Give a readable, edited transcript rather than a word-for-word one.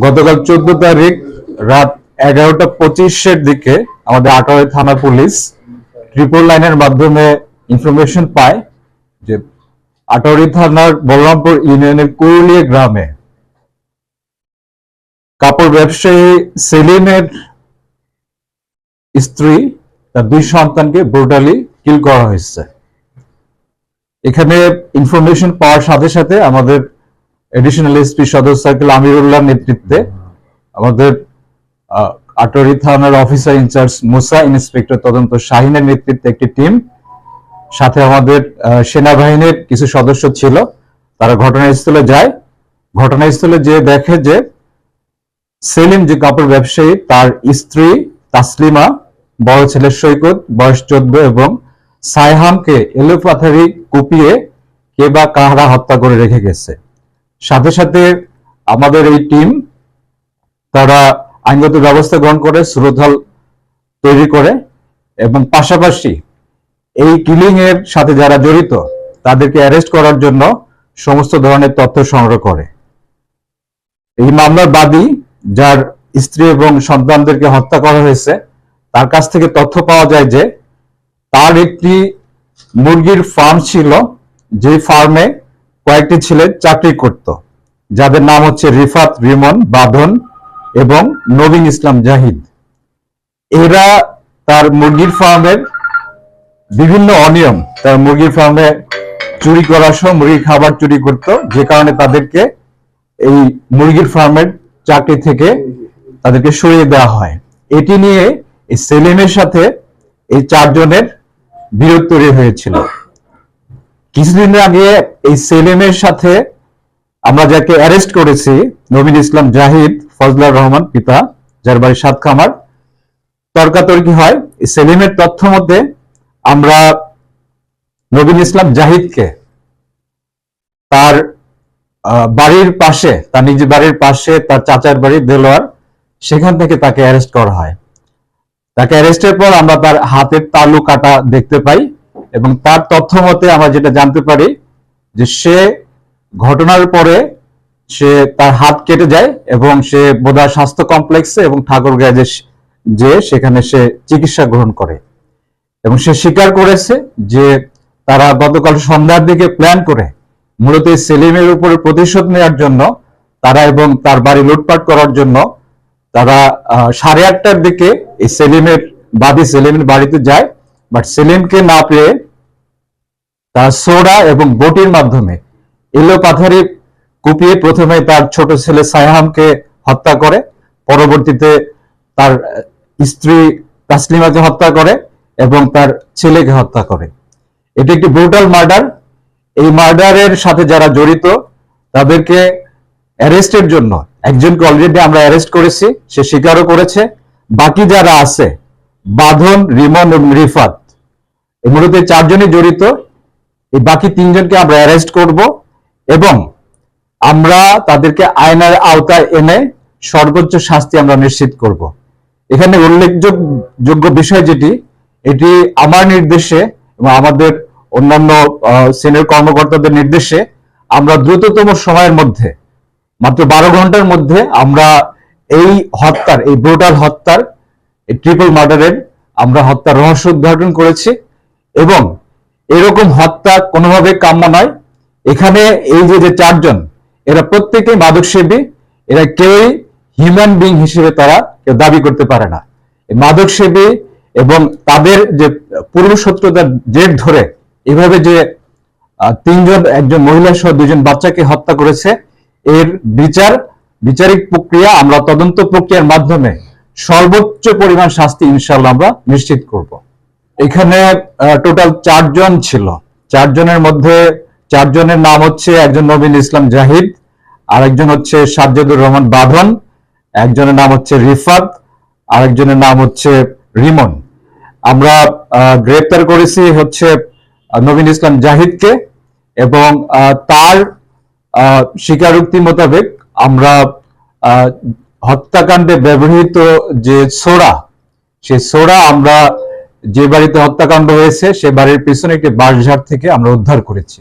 গতকাল 14 তারিখ রাত 11টা 25-এর দিকে আমাদের আটোয়ারি থানা পুলিশ ট্রিপল লাইনের মাধ্যমে ইনফরমেশন পায় যে আটোয়ারি থানার বলরামপুর ইউনিয়নের কুরুলিয়া গ্রামে কাপড় ব্যবসায়ী সেলিমের স্ত্রী তার 2 সন্তানকে ব্রুটালি কিল করা হয়েছে। এখানে ইনফরমেশন পাওয়ার সাথে সাথে আমাদের এডিশনাল এসপি সদর সার্কেল আমিরুল্লাহ নেতৃত্বে আমাদের আটোয়ারি থানার অফিসার ইনচার্জ মুসা, ইন্সপেক্টর তদন্ত শাহিনের নেতৃত্বে একটি টিম, সাথে আমাদের সেনাবাহিনীর কিছু সদস্য ছিল। তারা ঘটনাস্থলে যায়। ঘটনাস্থলে যে দেখে যে সেলিম যে কাপড় ব্যবসায়ী, তার স্ত্রী তাসলিমা, বড় ছেলে সৈকত বয়স 14 এবং সাইহামকে এলোপাথারি কুপিয়ে কে বা কাহারা হত্যা করে রেখে গেছে। সাথে সাথে আমাদের এই টিম তারা আইনগত ব্যবস্থা গ্রহণ করে সুরতহাল তৈরি করে এবং পাশাপাশি এই কিলিং এর সাথে যারা জড়িত তাদেরকে অ্যারেস্ট করার জন্য সমস্ত ধরনের তথ্য সংগ্রহ করে। এই মামলার বাদী, যার স্ত্রী এবং সন্তানদেরকে হত্যা করা হয়েছে, তার কাছ থেকে তথ্য পাওয়া যায় যে তার একটি মুরগির ফার্ম ছিল, যে ফার্মে কয়েকটি ছেলে চাকরি করত, যাদের নাম হচ্ছে রিফাত, রিমন, বাঁধন এবং নবীন ইসলাম জাহিদ। এরা তার মুরগির ফার্মের বিভিন্ন অনিয়ম, তার মুরগির ফার্মে চুরি করা সহ মুরগির খাবার চুরি করত, যে কারণে তাদেরকে এই মুরগির ফার্মের চাকরি থেকে তাদেরকে সরিয়ে দেওয়া হয়। এটি নিয়ে এই সেলিমের সাথে এই 4 জনের বিরোধ তৈরি হয়েছিল। কিছুদিন আগে এই সেলিমের সাথে আমরা যাকে অ্যারেস্ট করেছি, নবীন ইসলাম জাহিদ, ফজলার রহমান পিতা, যার বাড়ি সাতখামার, তর্কাতর্কি হয়। সেলিমের তথ্য মধ্যে আমরা নবীন ইসলাম জাহিদকে তার বাড়ির পাশে, তার নিজের বাড়ির পাশে তার চাচার বাড়ি দেলোয়ার, সেখান থেকে তাকে অ্যারেস্ট করা হয়। তাকে অ্যারেস্টের পর আমরা তার হাতের তালু কাটা দেখতে পাই এবং তার তথ্য মতে আমরা যেটা জানতে পারি যে সে ঘটনার পরে সে তার হাত কেটে যায় এবং সে বোধহয় স্বাস্থ্য কমপ্লেক্সে এবং ঠাকুরগাঁয়ে যে সেখানে সে চিকিৎসা গ্রহণ করে এবং সে স্বীকার করেছে যে তারা গতকাল সন্ধ্যার দিকে প্ল্যান করে মূলত সেলিমের উপরে প্রতিশোধ নেওয়ার জন্য তারা এবং তার বাড়ি লুটপাট করার জন্য তারা 8:30টার দিকে এই সেলিমের বাড়িতে যায়। বাট সেলিমকে না পেয়ে তার সোডা এবং বটির মাধ্যমে এলোপাথারি কুপিয়ে প্রথমে তার ছোট ছেলে সাইহামকে হত্যা করে, পরবর্তীতে তার স্ত্রী তাসলিমাকে হত্যা করে এবং তার ছেলেকে হত্যা করে। এটি একটি ব্রুটাল মার্ডার। এই মার্ডারের সাথে যারা জড়িত তাদেরকে অ্যারেস্টের জন্য একজনকে অলরেডি আমরা অ্যারেস্ট করেছি, সে স্বীকারও করেছে। বাকি যারা আছে, বাঁধন, রিমন এবং রিফাত, মূলত 4 জনই জড়িত। এই বাকি 3 জনকে আমরা অ্যারেস্ট করব এবং আমরা তাদেরকে আইনের আওতায় এনে সর্বোচ্চ শাস্তি আমরা নিশ্চিত করব। এখানে উল্লেখযোগ্য বিষয় যেটি, এটি আমার নির্দেশে এবং আমাদের অন্যান্য সিনিয়র কর্মকর্তাদের নির্দেশে আমরা দ্রুততম সময়ের মধ্যে, মাত্র 12 ঘন্টার মধ্যে আমরা এই হত্যার, এই ব্রুটাল হত্যার, এই ট্রিপল মার্ডারের আমরা হত্যার রহস্য উদ্ঘাটন করেছি এবং এরকম হত্যা কোনোভাবে কাম্য নয়। এখানে এই যে 4 জন, এরা প্রত্যেকেই মাদকসেবী, এরা কেউই হিউম্যান বিং হিসেবে তারা কেউ দাবি করতে পারে না। মাদকসেবী এবং তাদের যে পূর্ব শত্রুতার জের ধরে এভাবে যে 3 জন, একজন মহিলা সহ 2 জন বাচ্চাকে হত্যা করেছে, এর বিচারিক প্রক্রিয়া আমরা তদন্ত প্রক্রিয়ার মাধ্যমে সর্বোচ্চ পরিমাণ শাস্তি ইনশাআল্লাহ আমরা নিশ্চিত করব। এখানে টোটাল 4 জন ছিল। 4 জনের মধ্যে 4 জনের নাম হচ্ছে, একজন নবীন ইসলাম জাহিদ, আরেকজন হচ্ছে সাজ্জাদুর রহমান বাঁধন, একজনের নাম হচ্ছে রিফাত, আরেকজনের নাম হচ্ছে রিমন। আমরা গ্রেপ্তার করেছি হচ্ছে নবীন ইসলাম জাহিদকে এবং তার স্বীকারোক্তি মোতাবেক আমরা হত্যাকাণ্ডে ব্যবহৃত যে সোডা, সেই সোডা আমরা যে বাড়িতে হত্যাকাণ্ড হয়েছে সে বাড়ির পিছনে একটি বাঁশঝাড় থেকে আমরা উদ্ধার করেছি।